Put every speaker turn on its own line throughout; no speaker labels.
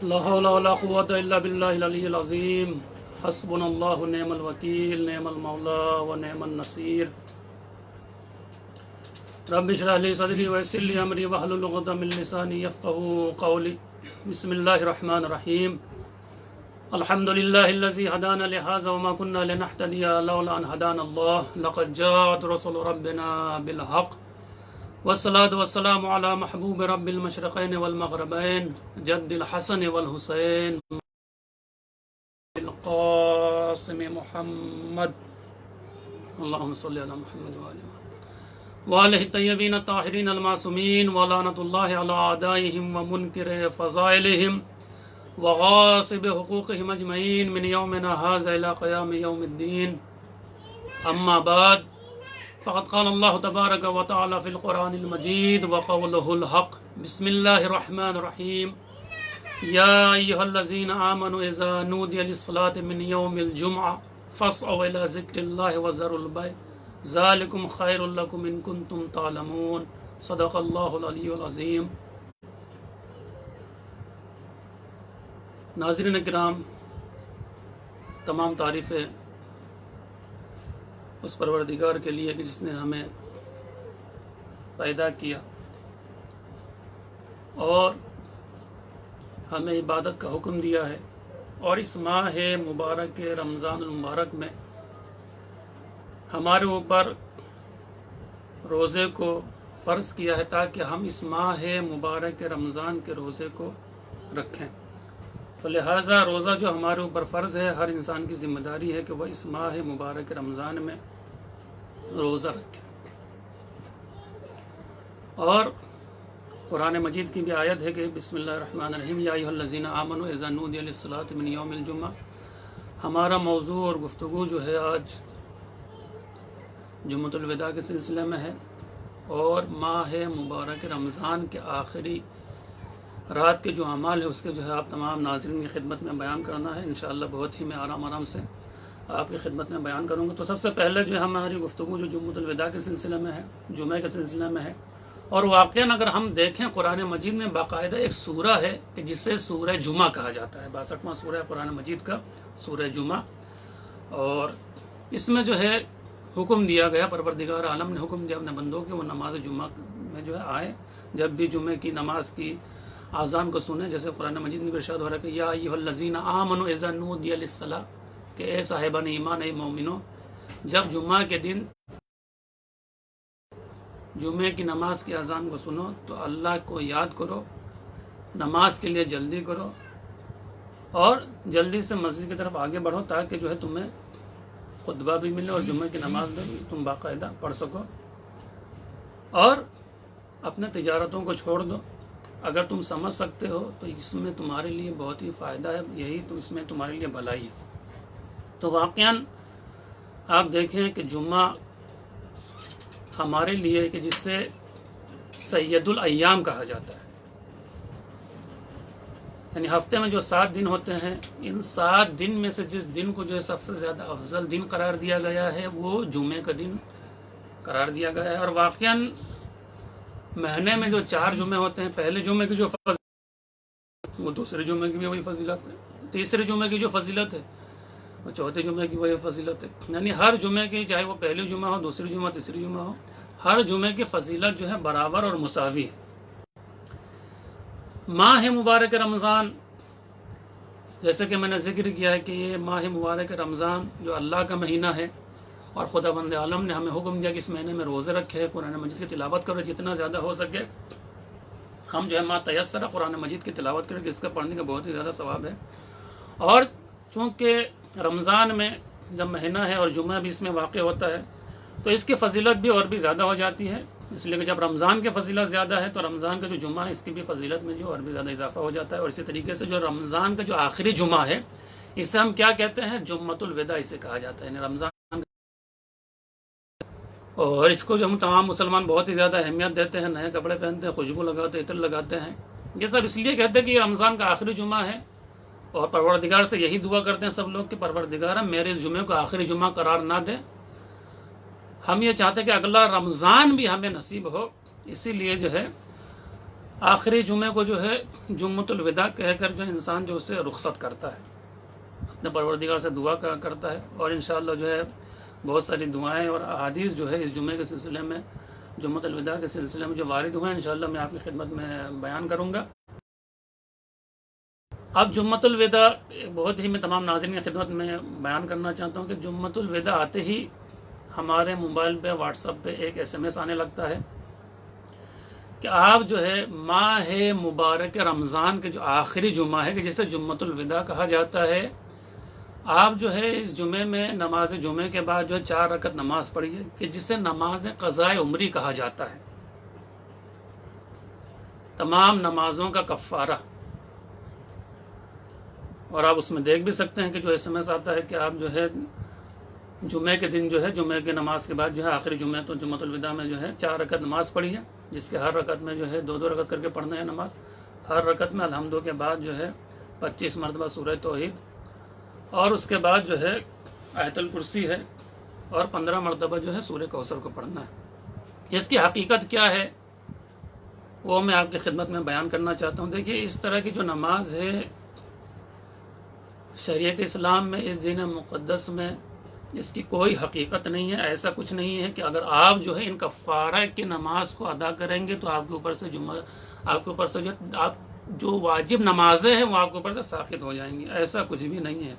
لا حول ولا قوة إلا بالله العلي العظيم حسبنا الله ونعم الوكيل نعم المولى ونعم النصير رب اشرح لي صدري ويسر لي أمري واحلل عقدة من لساني يفقهوا قولي بسم الله الرحمن الرحيم الحمد لله الذي هدانا لهذا وما كنا لنهتدي لولا أن هدانا الله لقد جاءت رسل ربنا بالحق والصلاة والسلام على محبوب رب المشرقين والمغربين جد الحسن والحسين القاسم محمد اللهم صل على محمد وآله الطيبين الطاهرين المعصومين ولعنة الله على أعدائهم ومنكر فضائلهم وغاصب حقوقهم أجمعين من يومنا هذا إلى قيام يوم الدين أما بعد فقد قال الله تبارك وتعالى في القرآن المجيد وقوله الحق بسم الله الرحمن الرحيم يا أيها الذين آمنوا إذا نودي للصلاة من يوم الجمعة فاسعوا إلى ذكر الله وذروا البيع ذلكم خير لكم إن كنتم تعلمون صدق الله العلي العظيم. ناظرین کرام، تمام تعریفیں اس پروردگار کے لیے کہ جس نے ہمیں پیدا کیا اور ہمیں عبادت کا حکم دیا ہے، اور اس ماہ مبارک رمضان المبارک میں ہمارے اوپر روزے کو فرض کیا ہے تاکہ ہم اس ماہ مبارک رمضان کے روزے کو رکھیں. تو لہٰذا روزہ جو ہمارے اوپر فرض ہے، ہر انسان کی ذمہ داری ہے کہ وہ اس ماہ مبارک رمضان میں روزہ رکھے. اور قرآن مجید کی بھی آیت ہے کہ بسم اللہ الرحمن الرحیم یا ایھا الذین آمنوا اذا نودی للصلاۃ من یوم الجمعہ. ہمارا موضوع اور گفتگو جو ہے آج جمعۃ الوداع کے سلسلے میں ہے، اور ماہ مبارک رمضان کے آخری رات کے جو اعمال ہے اس کے جو ہے آپ تمام ناظرین کی خدمت میں بیان کرنا ہے. انشاءاللہ بہت ہی میں آرام سے آپ کی خدمت میں بیان کروں گا. تو سب سے پہلے جو ہے ہماری گفتگو جو جمعۃ الوداع کے سلسلے میں ہے، جمعہ کے سلسلے میں ہے. اور واقعاً اگر ہم دیکھیں قرآن مجید میں باقاعدہ ایک سورہ ہے کہ جسے سورہ جمعہ کہا جاتا ہے. 62واں سورہ ہے قرآن مجید کا، سورہ جمعہ. اور اس میں جو ہے حکم دیا گیا، پروردگار عالم نے حکم دیا اپنے بندوں کے وہ نماز جمعہ میں جو ہے آئیں، جب بھی جمعہ کی نماز کی آذان کو سنیں. جیسے قرآن مجید میں ارشاد ہو رہا ہے کہ یا ایھا الذین آمنوا اذا نودی للصلاۃ، کہ اے صاحبان ایمان، اے مومنو، جب جمعہ کے دن جمعہ کی نماز کی اذان کو سنو تو اللہ کو یاد کرو، نماز کے لیے جلدی کرو، اور جلدی سے مسجد کی طرف آگے بڑھو تاکہ جو ہے تمہیں خطبہ بھی ملے اور جمعہ کی نماز بھی تم باقاعدہ پڑھ سکو. اور اپنے تجارتوں کو چھوڑ دو. اگر تم سمجھ سکتے ہو تو اس میں تمہارے لیے بہت ہی فائدہ ہے، یہی تو اس میں تمہارے لیے بھلائی ہے. تو واقعاً آپ دیکھیں کہ جمعہ ہمارے لیے کہ جس سے سید الایام کہا جاتا ہے، یعنی ہفتے میں جو 7 دن ہوتے ہیں، ان 7 دن میں سے جس دن کو جو ہے سب سے زیادہ افضل دن قرار دیا گیا ہے وہ جمعے کا دن قرار دیا گیا ہے. اور واقعاً مہینے میں جو 4 جمعے ہوتے ہیں، پہلے جمعے کی جو فضیلت وہ دوسرے جمعے کی بھی وہی فضیلت ہے، تیسرے جمعے کی جو فضیلت ہے وہ چوتھے جمعے کی وہی فضیلت ہے. یعنی ہر جمعے کی، چاہے وہ پہلی جمعہ ہو، دوسری جمعہ، تیسری جمعہ ہو، ہر جمعے کی فضیلت جو ہے برابر اور مساوی ہے. ماہ مبارک رمضان، جیسے کہ میں نے ذکر کیا ہے کہ یہ ماہ مبارک رمضان جو اللہ کا مہینہ ہے، اور خدا بند عالم نے ہمیں حکم دیا کہ اس مہینے میں روزے رکھے، قرآن مجید کی تلاوت کرو جتنا زیادہ ہو سکے. ہم جو ہے ما تیسر قرآن مجید کی تلاوت کریں کہ اس کا پڑھنے کا بہت ہی زیادہ ثواب ہے. اور چونکہ رمضان میں جب مہینہ ہے اور جمعہ بھی اس میں واقع ہوتا ہے تو اس کی فضیلت بھی اور بھی زیادہ ہو جاتی ہے. اس لیے کہ جب رمضان کی فضیلت زیادہ ہے تو رمضان کا جو جمعہ ہے اس کی بھی فضیلت میں جو اور بھی زیادہ اضافہ ہو جاتا ہے. اور اسی طریقے سے جو رمضان کا جو آخری جمعہ ہے اسے ہم کیا کہتے ہیں؟ جمعۃ الوداع اسے کہا جاتا ہے، یعنی رمضان. اور اس کو جو ہم تمام مسلمان بہت ہی زیادہ اہمیت دیتے ہیں، نئے کپڑے پہنتے ہیں، خوشبو لگاتے ہیں، عطر لگاتے ہیں. یہ سب اس لیے کہتے ہیں کہ یہ رمضان کا آخری جمعہ ہے، اور پروردگار سے یہی دعا کرتے ہیں سب لوگ کہ پروردگار میرے اس جمعے کو آخری جمعہ قرار نہ دے. ہم یہ چاہتے ہیں کہ اگلا رمضان بھی ہمیں نصیب ہو. اسی لیے جو ہے آخری جمعے کو جو ہے جمعۃ الوداع کہہ کر جو انسان جو اسے رخصت کرتا ہے، اپنے پروردگار سے دعا کرتا ہے، اور انشاءاللہ جو ہے بہت ساری دعائیں اور احادیث جو ہے اس جمعے کے سلسلے میں، جمعۃ الوداع کے سلسلے میں جو وارد ہوئے ہیں انشاءاللہ میں آپ کی خدمت میں بیان کروں گا۔ اب جمعۃ الوداع بہت ہی میں تمام ناظرین کی خدمت میں بیان کرنا چاہتا ہوں کہ جمعۃ الوداع آتے ہی ہمارے موبائل پہ واٹس ایپ پہ ایک SMS آنے لگتا ہے کہ آپ جو ہے ماہ مبارک رمضان کے جو آخری جمعہ ہے کہ جسے جمعۃ الوداع کہا جاتا ہے، آپ جو ہے اس جمعے میں نماز جمعے کے بعد جو ہے 4 رکعت نماز پڑھیے کہ جسے نماز قضاء عمری کہا جاتا ہے، تمام نمازوں کا کفارہ۔ اور آپ اس میں دیکھ بھی سکتے ہیں کہ جو SMS آتا ہے کہ آپ جو ہے جمعے کے دن جو ہے جمعے کی نماز کے بعد جو ہے آخری جمعہ تو جمعۃ الوداع میں جو ہے 4 رکعت نماز پڑھیے، جس کے ہر رکعت میں جو ہے 2 رکعت کر کے پڑھنا ہے نماز، ہر رکعت میں الحمدو کے بعد جو ہے 25 مرتبہ سورہ توحید، اور اس کے بعد جو ہے آیت الکرسی ہے، اور 15 مرتبہ جو ہے سورہ کوثر کو پڑھنا ہے۔ اس کی حقیقت کیا ہے وہ میں آپ کی خدمت میں بیان کرنا چاہتا ہوں۔ دیکھیے اس طرح کی جو نماز ہے شریعت اسلام میں، اس دین مقدس میں اس کی کوئی حقیقت نہیں ہے۔ ایسا کچھ نہیں ہے کہ اگر آپ جو ہے ان کفارہ کی نماز کو ادا کریں گے تو آپ کے اوپر سے آپ کے اوپر سے آپ جو واجب نمازیں ہیں وہ آپ کے اوپر سے ساقط ہو جائیں گی، ایسا کچھ بھی نہیں ہے۔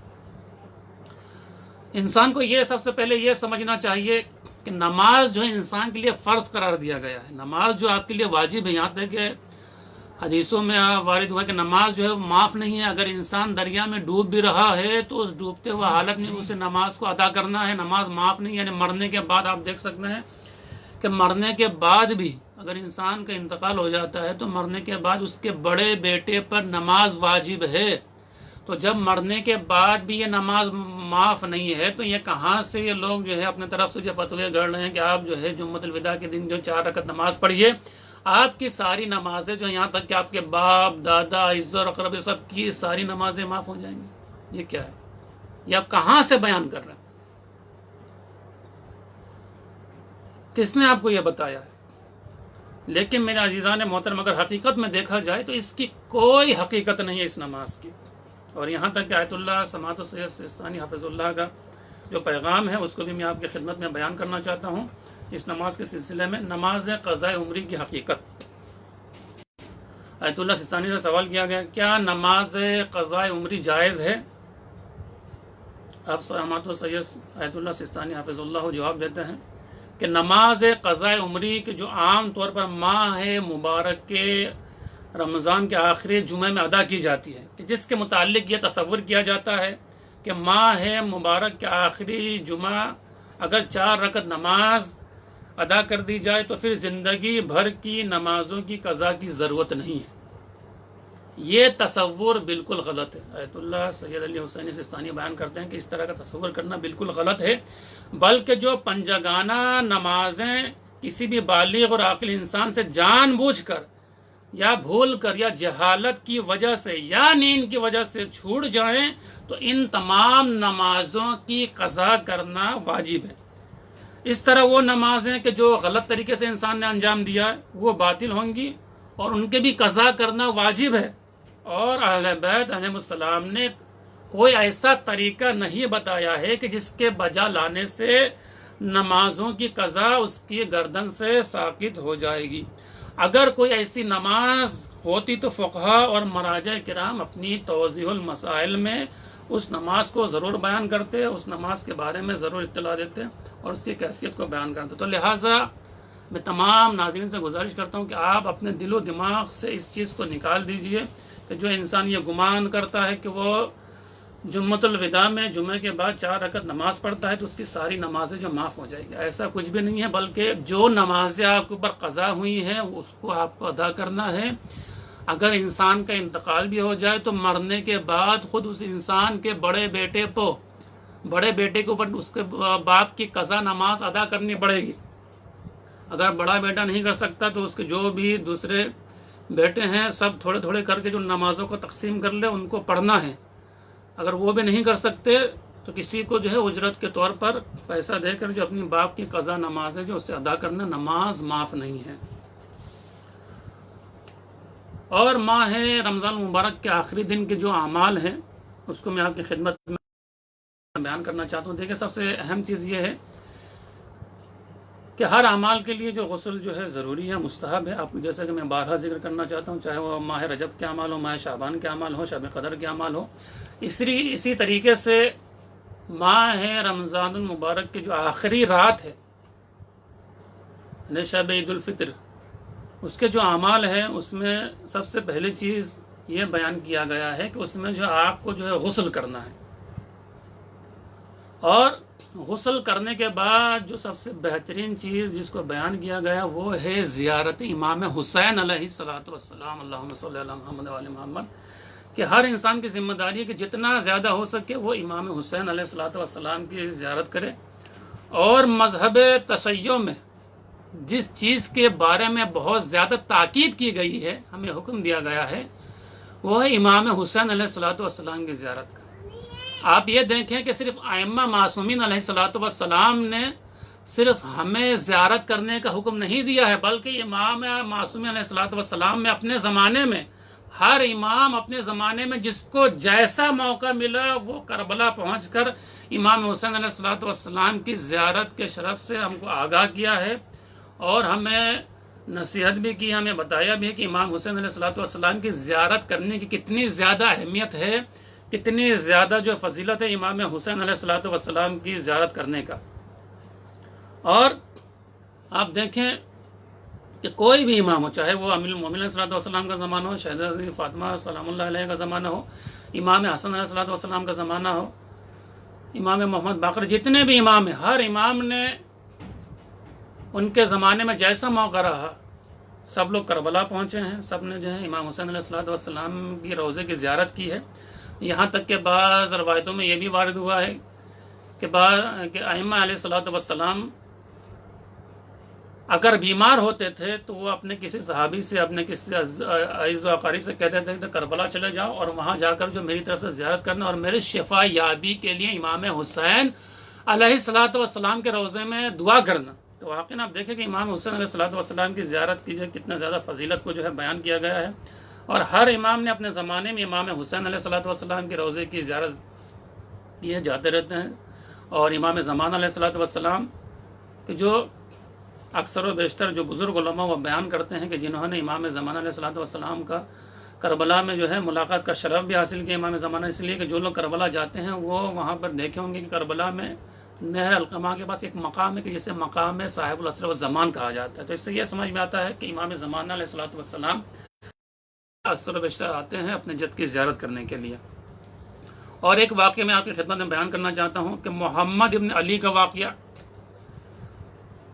انسان کو یہ سب سے پہلے یہ سمجھنا چاہیے کہ نماز جو ہے انسان کے لیے فرض قرار دیا گیا ہے۔ نماز جو آپ کے لیے واجب ہے، یہاں تک کہ حدیثوں میں وارد ہوا کہ نماز جو ہے معاف نہیں ہے۔ اگر انسان دریا میں ڈوب بھی رہا ہے تو اس ڈوبتے ہوئے حالت میں اسے نماز کو ادا کرنا ہے، نماز معاف نہیں ہے۔ یعنی مرنے کے بعد آپ دیکھ سکتے ہیں کہ مرنے کے بعد بھی اگر انسان کا انتقال ہو جاتا ہے تو مرنے کے بعد اس کے بڑے بیٹے پر نماز واجب ہے۔ تو جب مرنے کے بعد بھی یہ نماز معاف نہیں ہے تو یہ کہاں سے یہ لوگ جو ہے اپنے طرف سے جو فتوے گڑ رہے ہیں کہ آپ جو ہے جمعۃ الوداع کے دن جو 4 رکعت نماز پڑھیے، آپ کی ساری نمازیں جو یہاں تک کہ آپ کے باپ دادا عزت اور اقرب سب کی ساری نمازیں معاف ہو جائیں گی؟ یہ کیا ہے؟ یہ آپ کہاں سے بیان کر رہے ہیں؟ کس نے آپ کو یہ بتایا ہے؟ لیکن میرے عزیزان محترم اگر حقیقت میں دیکھا جائے تو اس کی کوئی حقیقت نہیں ہے اس نماز کی۔ اور یہاں تک کہ آیت اللہ سماعت سید سستانی حافظ اللہ کا جو پیغام ہے اس کو بھی میں آپ کی خدمت میں بیان کرنا چاہتا ہوں اس نماز کے سلسلے میں، نماز قضاء عمری کی حقیقت۔ آیت اللہ سستانی سے سوال کیا گیا کیا نماز قضاء عمری جائز ہے؟ آپ سماعت سید آیت اللہ سستانی حافظ اللہ جواب دیتے ہیں کہ نماز قضاء عمری کے جو عام طور پر ماہ مبارک کے رمضان کے آخری جمعے میں ادا کی جاتی ہے، کہ جس کے متعلق یہ تصور کیا جاتا ہے کہ ماہ مبارک کے آخری جمعہ اگر 4 رکعت نماز ادا کر دی جائے تو پھر زندگی بھر کی نمازوں کی قضا کی ضرورت نہیں ہے۔ یہ تصور بالکل غلط ہے۔ آیت اللہ سید علی حسینی سستانی بیان کرتے ہیں کہ اس طرح کا تصور کرنا بالکل غلط ہے، بلکہ جو پنجگانہ نمازیں کسی بھی بالغ اور عاقل انسان سے جان بوجھ کر یا بھول کر یا جہالت کی وجہ سے یا نیند کی وجہ سے چھوٹ جائیں تو ان تمام نمازوں کی قضا کرنا واجب ہے۔ اس طرح وہ نمازیں کہ جو غلط طریقے سے انسان نے انجام دیا ہے وہ باطل ہوں گی اور ان کے بھی قضا کرنا واجب ہے۔ اور اہل بیت علیہ السلام نے کوئی ایسا طریقہ نہیں بتایا ہے کہ جس کے بجا لانے سے نمازوں کی قضا اس کی گردن سے ساقط ہو جائے گی۔ اگر کوئی ایسی نماز ہوتی تو فقہا اور مراجع کرام اپنی توضیح المسائل میں اس نماز کو ضرور بیان کرتے، اس نماز کے بارے میں ضرور اطلاع دیتے اور اس کی کیفیت کو بیان کرتے۔ تو لہٰذا میں تمام ناظرین سے گزارش کرتا ہوں کہ آپ اپنے دل و دماغ سے اس چیز کو نکال دیجئے کہ جو انسان یہ گمان کرتا ہے کہ وہ جمعۃ الوداع میں جمعے کے بعد 4 رکعت نماز پڑھتا ہے تو اس کی ساری نمازیں جو معاف ہو جائے گی، ایسا کچھ بھی نہیں ہے۔ بلکہ جو نمازیں آپ کے اوپر قضا ہوئی ہیں اس کو آپ کو ادا کرنا ہے۔ اگر انسان کا انتقال بھی ہو جائے تو مرنے کے بعد خود اس انسان کے بڑے بیٹے کے اوپر اس کے باپ کی قضا نماز ادا کرنی پڑے گی۔ اگر بڑا بیٹا نہیں کر سکتا تو اس کے جو بھی دوسرے بیٹے ہیں سب تھوڑے تھوڑے کر کے جو نمازوں کو تقسیم کر لے ان کو پڑھنا ہے۔ اگر وہ بھی نہیں کر سکتے تو کسی کو جو ہے اجرت کے طور پر پیسہ دے کر جو اپنی باپ کی قضا نماز ہے جو اسے ادا کرنا، نماز معاف نہیں ہے۔ اور ماہ رمضان المبارک کے آخری دن کے جو اعمال ہیں اس کو میں آپ کی خدمت میں بیان کرنا چاہتا ہوں. دیکھیں سب سے اہم چیز یہ ہے کہ ہر اعمال کے لیے جو غسل جو ہے ضروری ہے، مستحب ہے. آپ جیسا کہ میں بارہا ذکر کرنا چاہتا ہوں، چاہے وہ ماہ رجب کے اعمال ہو، ماہ شعبان کے اعمال ہو، شب قدر کے اعمال ہو. اسی طریقے سے ماہ رمضان المبارک کی جو آخری رات ہے، شب عید الفطر، اس کے جو اعمال ہیں اس میں سب سے پہلی چیز یہ بیان کیا گیا ہے کہ اس میں جو آپ کو جو ہے غسل کرنا ہے. اور غسل کرنے کے بعد جو سب سے بہترین چیز جس کو بیان کیا گیا وہ ہے زیارت امام حسین علیہ الصلوۃ والسلام، اللہم صلی علی محمد وعلی محمد. کہ ہر انسان کی ذمہ داری ہے کہ جتنا زیادہ ہو سکے وہ امام حسین علیہ الصلوۃ والسلام کی زیارت کرے. اور مذہب تشیع میں جس چیز کے بارے میں بہت زیادہ تاکید کی گئی ہے، ہمیں حکم دیا گیا ہے، وہ ہے امام حسین علیہ الصلوۃ والسلام کی زیارت کا. آپ یہ دیکھیں کہ صرف ائمہ معصومین علیہ الصلوۃ والسلام نے صرف ہمیں زیارت کرنے کا حکم نہیں دیا ہے، بلکہ امام معصومین علیہ الصلوۃ والسلام میں اپنے زمانے میں ہر امام اپنے زمانے میں جس کو جیسا موقع ملا وہ کربلا پہنچ کر امام حسین علیہ الصلوۃ والسلام کی زیارت کے شرف سے ہم کو آگاہ کیا ہے، اور ہمیں نصیحت بھی کی، ہمیں بتایا بھی ہے کہ امام حسین علیہ الصلوۃ والسلام کی زیارت کرنے کی کتنی زیادہ اہمیت ہے، کتنی زیادہ جو فضیلت ہے امام حسین علیہ الصلوۃ والسلام کی زیارت کرنے کا. اور آپ دیکھیں کہ کوئی بھی امام ہو، چاہے وہ امیر المومنین علیہ الصلوۃ والسلام کا زمانہ ہو، شہزادی فاطمہ سلام اللہ علیہ کا زمانہ ہو، امام حسن علیہ الصلوۃ والسلام کا زمانہ ہو، امام محمد باقر، جتنے بھی امام ہیں، ہر امام نے ان کے زمانے میں جیسا موقع رہا سب لوگ کربلا پہنچے ہیں، سب نے جو ہے امام حسین علیہ الصلوۃ والسلام کی روضے کی زیارت کی ہے. یہاں تک کہ بعض روایتوں میں یہ بھی وارد ہوا ہے کہ ائمہ علیہ الصلوۃ والسلام اگر بیمار ہوتے تھے تو وہ اپنے کسی صحابی سے، اپنے کسی عزیز و اقارب سے کہتے تھے کہ کربلا چلے جاؤ اور وہاں جا کر جو میری طرف سے زیارت کرنا اور میری شفا یابی کے لیے امام حسین علیہ الصلوۃ والسلام کے روضے میں دعا کرنا. تو واقعاً آپ دیکھیں کہ امام حسین علیہ الصلوۃ والسلام کی زیارت کی جو کتنا زیادہ فضیلت کو جو ہے بیان کیا گیا ہے، اور ہر امام نے اپنے زمانے میں امام حسین علیہ الصلوۃ والسلام کے روضے کی زیارت کیے جاتے رہتے ہیں. اور امام زمان علیہ الصلوۃ والسلام کہ جو اکثر و بیشتر جو بزرگ علماء وہ بیان کرتے ہیں کہ جنہوں نے امام زمان علیہ الصلوۃ والسلام کا کربلا میں جو ہے ملاقات کا شرف بھی حاصل کیا امام زمانہ، اس لیے کہ جو لوگ کربلا جاتے ہیں وہ وہاں پر دیکھے ہوں گے کہ کربلا میں نہر القمہ کے پاس ایک مقام ہے کہ جسے مقام صاحب العصر والزمان کہا جاتا ہے. تو اس سے یہ سمجھ میں آتا ہے کہ امام زمانہ علیہ الصلوۃ والسلام اکثر و بیشتر آتے ہیں اپنے جد کی زیارت کرنے کے لیے. اور ایک واقعہ میں آپ کی خدمت میں بیان کرنا چاہتا ہوں کہ محمد ابن علی کا واقعہ،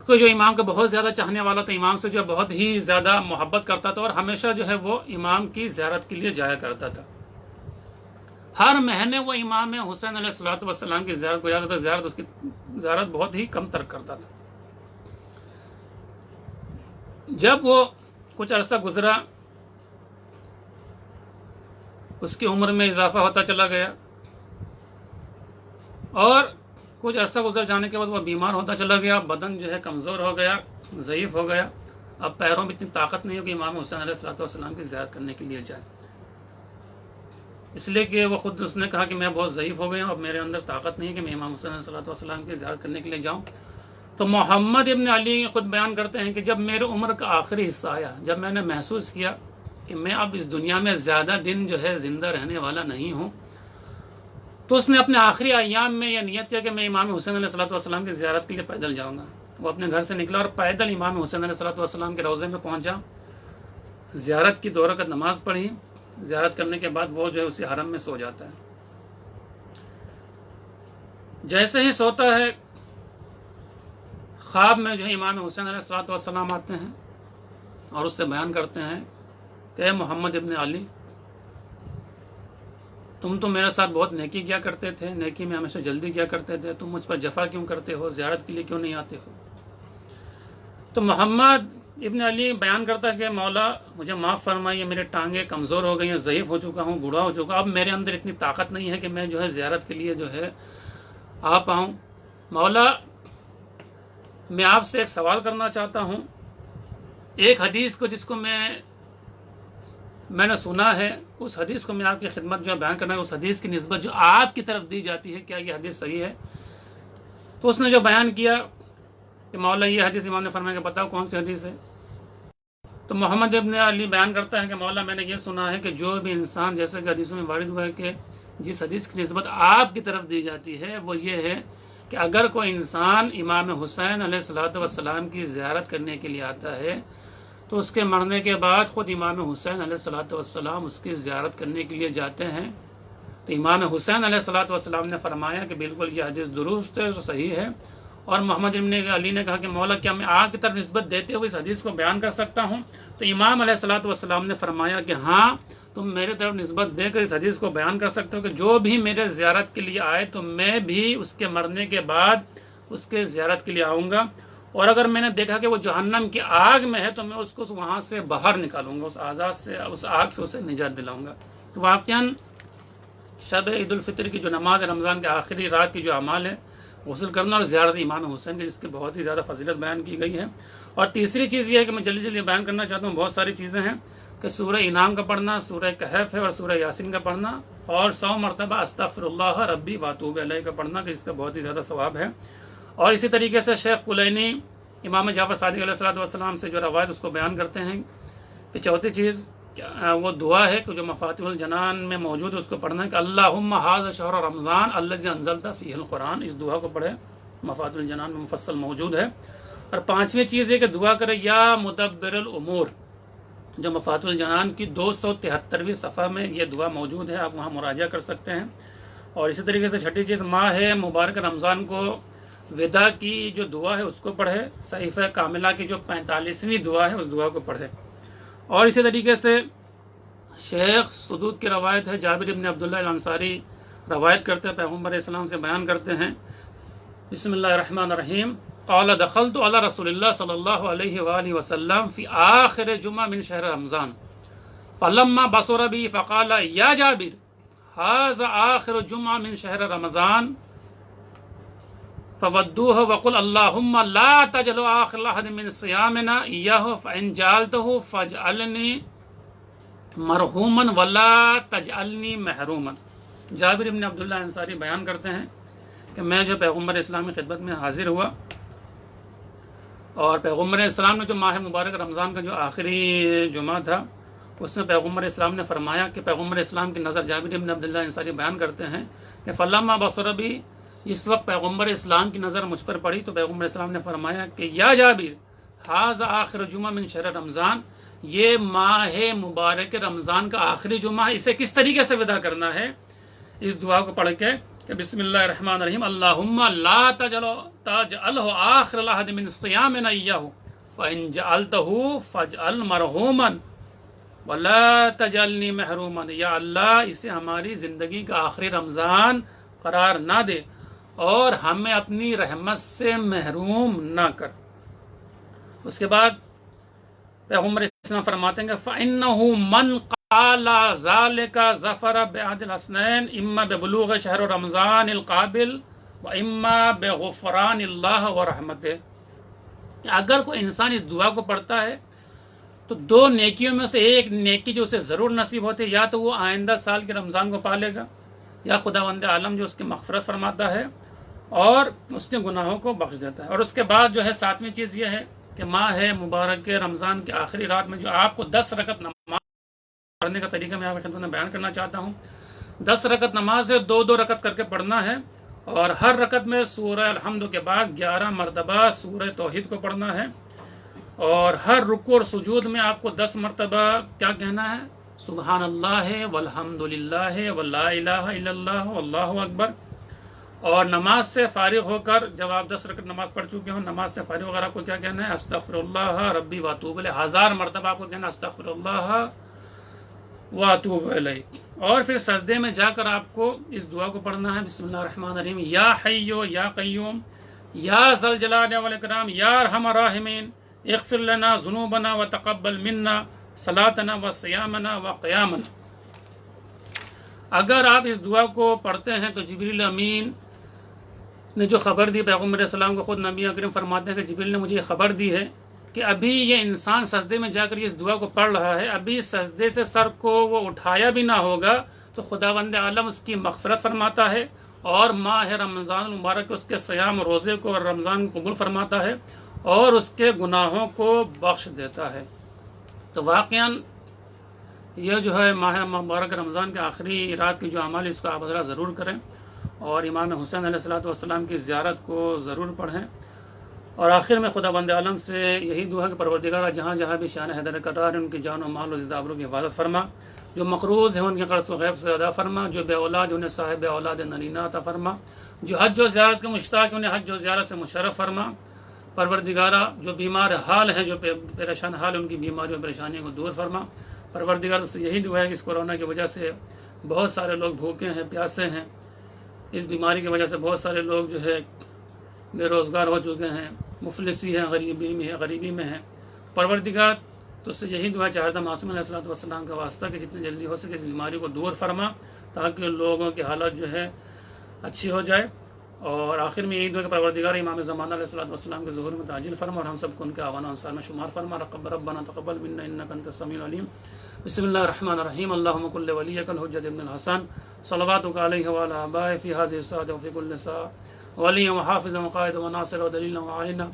کہ جو امام کا بہت زیادہ چاہنے والا تھا، امام سے جو بہت ہی زیادہ محبت کرتا تھا اور ہمیشہ جو ہے وہ امام کی زیارت کے لیے جایا کرتا تھا. ہر مہینے وہ امام حسین علیہ الصلوۃ والسلام کی زیارت کو جاتا تھا، اس کی زیارت بہت ہی کم ترک کرتا تھا. جب وہ کچھ عرصہ گزرا، اس کی عمر میں اضافہ ہوتا چلا گیا، اور کچھ عرصہ گزر جانے کے بعد وہ بیمار ہوتا چلا گیا، بدن جو ہے کمزور ہو گیا، ضعیف ہو گیا. اب پیروں میں اتنی طاقت نہیں ہو کہ امام حسین علیہ الصلوۃ والسلام کی زیارت کرنے کے لیے جائے، اس لیے کہ وہ خود اس نے کہا کہ میں بہت ضعیف ہو گیا ہوں، اب میرے اندر طاقت نہیں ہے کہ میں امام حسین علیہ الصلوۃ والسلام کی زیارت کرنے کے لیے جاؤں. تو محمد ابن علی خود بیان کرتے ہیں کہ جب میرے عمر کا آخری حصہ آیا، جب میں نے محسوس کیا کہ میں اب اس دنیا میں زیادہ دن جو ہے زندہ رہنے والا نہیں ہوں، تو اس نے اپنے آخری ایام میں یہ نیت کیا کہ میں امام حسین علیہ الصلوۃ والسلام کی زیارت کے لیے پیدل جاؤں گا. وہ اپنے گھر سے نکلا اور پیدل امام حسین علیہ الصلوۃ والسلام کے روضے میں پہنچا، زیارت کی 2 رکعت نماز پڑھی. زیارت کرنے کے بعد وہ جو ہے اسی حرم میں سو جاتا ہے. جیسے ہی سوتا ہے، خواب میں جو ہے امام حسین علیہ الصلوۃ والسلام آتے ہیں اور اس سے بیان کرتے ہیں کہ اے محمد ابن علی، تم تو میرے ساتھ بہت نیکی کیا کرتے تھے، نیکی میں ہمیشہ جلدی کیا کرتے تھے، تم مجھ پر جفا کیوں کرتے ہو، زیارت کے لیے کیوں نہیں آتے ہو؟ تو محمد ابن علی بیان کرتا ہے کہ مولا مجھے معاف فرمائیے، میرے ٹانگیں کمزور ہو گئی ہیں، ضعیف ہو چکا ہوں، بوڑھا ہو چکا، اب میرے اندر اتنی طاقت نہیں ہے کہ میں جو ہے زیارت کے لیے جو ہے آ پاؤں. مولا میں آپ سے ایک سوال کرنا چاہتا ہوں، ایک حدیث کو جس کو میں نے سنا ہے، اس حدیث کو میں آپ کی خدمت جو بیان کرنا ہے، اس حدیث کی نسبت جو آپ کی طرف دی جاتی ہے، کیا یہ حدیث صحیح ہے؟ تو اس نے جو بیان کیا کہ مولا یہ حدیث امام نے فرمایا کہ بتاؤ کون سی حدیث ہے؟ تو محمد ابن علی بیان کرتا ہے کہ مولا میں نے یہ سنا ہے کہ جو بھی انسان، جیسے کہ حدیثوں میں وارد ہوا ہے کہ جس حدیث کی نسبت آپ کی طرف دی جاتی ہے وہ یہ ہے کہ اگر کوئی انسان امام حسین علیہ الصلوۃ والسلام کی زیارت کرنے کے لیے آتا ہے تو اس کے مرنے کے بعد خود امام حسین علیہ الصلوۃ والسلام اس کی زیارت کرنے کے لیے جاتے ہیں۔ تو امام حسین علیہ الصلوۃ والسلام نے فرمایا کہ بالکل یہ حدیث درست ہے، صحیح ہے۔ اور محمد ابن علی نے کہا کہ مولا کیا میں آپ کی طرف نسبت دیتے ہوئے اس حدیث کو بیان کر سکتا ہوں؟ تو امام علیہ الصلوۃ والسلام نے فرمایا کہ ہاں، تم میرے طرف نسبت دے کر اس حدیث کو بیان کر سکتے ہو کہ جو بھی میرے زیارت کے لیے آئے تو میں بھی اس کے مرنے کے بعد اس کے زیارت کے لیے آؤں گا، اور اگر میں نے دیکھا کہ وہ جہنم کی آگ میں ہے تو میں اس کو وہاں سے باہر نکالوں گا، اس آگ سے اسے نجات دلاؤں گا۔ تو واقعاً شب عید الفطر کی جو نماز رمضان کے آخری رات کی جو اعمال ہے، غسل کرنا اور زیارت امام حسین کی، جس کی بہت ہی زیادہ فضیلت بیان کی گئی ہے۔ اور تیسری چیز یہ ہے کہ میں جلدی جلدی بیان کرنا چاہتا ہوں، بہت ساری چیزیں ہیں کہ سورہ انعام کا پڑھنا، سورہ کہف ہے اور سورہ یاسین کا پڑھنا، اور 100 مرتبہ استغفر اللہ ربی واتوب الیہ کا پڑھنا، کہ اس کا بہت ہی زیادہ ثواب ہے۔ اور اسی طریقے سے شیخ کلینی امام جعفر صادق علیہ الصلوۃ والسلام سے جو روایت اس کو بیان کرتے ہیں کہ چوتھی چیز وہ دعا ہے کہ جو مفاتیح الجنان میں موجود ہے، اس کو پڑھنا ہے کہ اللہم ھذا شہر رمضان الذی انزلت فیہ القرآن، اس دعا کو پڑھے، مفاتیح الجنان میں مفصل موجود ہے۔ اور پانچویں چیز ہے کہ دعا کرے یا مدبر الامور، جو مفاتیح الجنان کی 273ویں صفحہ میں یہ دعا موجود ہے، آپ وہاں مراجعہ کر سکتے ہیں۔ اور اسی طریقے سے چھٹی چیز ماہ مبارک رمضان کو وداع کی جو دعا ہے اس کو پڑھے، صحیفہ کاملہ کی جو 45ویں دعا ہے اس دعا کو پڑھے۔ اور اسی طریقے سے شیخ صدود کی روایت ہے، جابر ابن عبداللہ الانصاری روایت کرتے ہیں، پیغمبر اسلام سے بیان کرتے ہیں، بسم اللہ الرحمن الرحیم، قال دخلت علی رسول اللہ صلی اللہ علیہ وآلہ وسلم فی آخر جمعہ من شہر رمضان فلما بصر بی فقال یا جابر ھذا آخر جمعہ من شہر رمضان فودوه وقل اللهم لا تجعل آخر لحظة من صيامنا إياه فإن جعلته فاجعلني مرحوما ولا تجعلني محروما۔ جابر بن عبداللہ انصاری بیان کرتے ہیں کہ میں جو پیغمبر اسلام کی خدمت میں حاضر ہوا، اور پیغمبر اسلام نے جو ماہ مبارک رمضان کا جو آخری جمعہ تھا، اس میں پیغمبر اسلام نے فرمایا کہ پیغمبر اسلام کی نظر، جابر بن عبداللہ انصاری بیان کرتے ہیں کہ فلما بصر بی، اس وقت پیغمبر اسلام کی نظر مجھ پر پڑی تو پیغمبر اسلام نے فرمایا کہ یا جابر ھذا آخر جمعہ من شہر رمضان، یہ ماہ مبارک رمضان کا آخری جمعہ ہے، اسے کس طریقے سے ودا کرنا ہے؟ اس دعا کو پڑھ کے کہ بسم اللہ الرحمن الرحیم، اللہم لا تجعلہ آخر لحظة من صیامنا ایاہ فإن جعلتہ فاجعل مرحوما ولا تجعلنی محروما، یا اللہ اسے ہماری زندگی کا آخری رمضان قرار نہ دے اور ہمیں اپنی رحمت سے محروم نہ کر۔ اس کے بعد پیغمبر اسلام فرماتے ہیں کہ فَإِنَّهُ مَنْ قَالَ ذَلِكَ ظَفَرَ بِعَدْلِ الْحَسْنَيْنِ إِمَّا بِبُلُوغِ شَهْرِ رَمَضَانِ الْقَابِلِ وَإِمَّا بِغُفْرَانِ اللَّهِ وَرَحْمَتِهِ، کہ اگر کوئی انسان اس دعا کو پڑھتا ہے تو دو نیکیوں میں سے ایک نیکی جو اسے ضرور نصیب ہوتی ہے، یا تو وہ آئندہ سال کے رمضان کو پا لے گا، یا خداوند عالم جو اس کی مغفرت فرماتا ہے اور اس کے گناہوں کو بخش دیتا ہے۔ اور اس کے بعد جو ہے ساتویں چیز یہ ہے کہ ماہ مبارک رمضان کی آخری رات میں جو آپ کو 10 رکعت نماز پڑھنے کا طریقہ میں آپ کی خدمت میں بیان کرنا چاہتا ہوں۔ 10 رکعت نماز ہے، 2 رکعت کر کے پڑھنا ہے، اور ہر رکعت میں سورہ الحمد کے بعد 11 مرتبہ سورہ توحید کو پڑھنا ہے، اور ہر رکوع اور سجود میں آپ کو 10 مرتبہ کیا کہنا ہے؟ سبحان اللہ والحمد للہ ولا الہ الا اللہ واللہ اکبر۔ اور نماز سے فارغ ہو کر جب آپ 10 رکعت نماز پڑھ چکے ہوں، نماز سے فارغ ہو کر آپ کو کیا کہنا ہے؟ استغفر اللہ ربی واتوب الیہ، 1000 مرتبہ آپ کو کہنا ہے استغفر اللہ واتوب الیہ۔ اور پھر سجدے میں جا کر آپ کو اس دعا کو پڑھنا ہے، بسم اللہ الرحمن الرحیم، یا حیو یا قیوم یا ذا الجلال والاکرام یا ارحم الراحمین اغفر لنا ذنوبنا وتقبل منا صلاتنا وصیامنا وقیامنا۔ اگر آپ اس دعا کو پڑھتے ہیں تو جبریل امین نے جو خبر دی پیغمبر علیہ السلام کو، خود نبی اکرم فرماتے ہیں کہ جبریل نے مجھے یہ خبر دی ہے کہ ابھی یہ انسان سجدے میں جا کر اس دعا کو پڑھ رہا ہے، ابھی سجدے سے سر کو وہ اٹھایا بھی نہ ہوگا تو خداوند عالم اس کی مغفرت فرماتا ہے، اور ماہ رمضان المبارک اس کے صیام روزے کو اور رمضان کو قبول فرماتا ہے اور اس کے گناہوں کو بخش دیتا ہے۔ تو واقعاً یہ جو ہے ماہ مبارک رمضان کے آخری رات کی جو اعمال اس کو آپ حضرات ضرور کریں، اور امام حسین علیہ السلام کی زیارت کو ضرور پڑھیں۔ اور آخر میں خداوند عالم سے یہی دعا کہ پروردگار جہاں جہاں بھی شان حیدر کرار ان کی جان و مال و عزت آبرو کی حفاظت فرما، جو مقروض ہیں ان کے قرض و غیب سے ادا فرما، جو بے اولاد انہیں صاحب اولاد نرینہ عطا فرما، جو حج و زیارت کے مشتاق ہیں انہیں حج و زیارت سے مشرف فرما۔ پروردگارہ جو بیمار حال ہیں، جو پریشان حال ان کی بیماری و پریشانیوں کو دور فرما۔ پروردگار اس سے یہی دعا ہے کہ اس کورونا کی وجہ سے بہت سارے لوگ بھوکے ہیں، پیاسے ہیں، اس بیماری کی وجہ سے بہت سارے لوگ جو ہے بے روزگار ہو چکے ہیں، مفلسی ہیں، غریبی میں ہیں۔ پروردگار تو اس سے یہی دعا چاہتا معصوم علیہ السلام کا واسطہ کہ جتنی جلدی ہو سکے اس بیماری کو دور فرما تاکہ لوگوں کی حالت جو ہے اچھی ہو جائے۔ اور آخر میں یہی دعا کہ پروردگار امام زمانہ علیہ السلام کے ظہور میں تعجیل فرما اور ہم سب کو ان کے اعوان و انصار میں شمار فرما۔ ربنا تقبل منا انک انت السمیع العلیم۔ بسم اللہ الرحمن الرحیم۔ اللہم کل ولیک الحجۃ ابن الحسن صلواتک علیہ وعلی آبائہ فی هذه الساعة وفی کل ساعة ولیا وحافظا وقائدا وناصرا ودلیلا وعائنا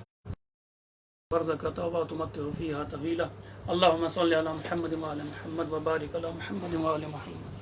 ورزق توبہ تمتع فیہا طویلا۔ اللہم صلی علی محمد وعلی محمد وبارک علی محمد وعلی محمد۔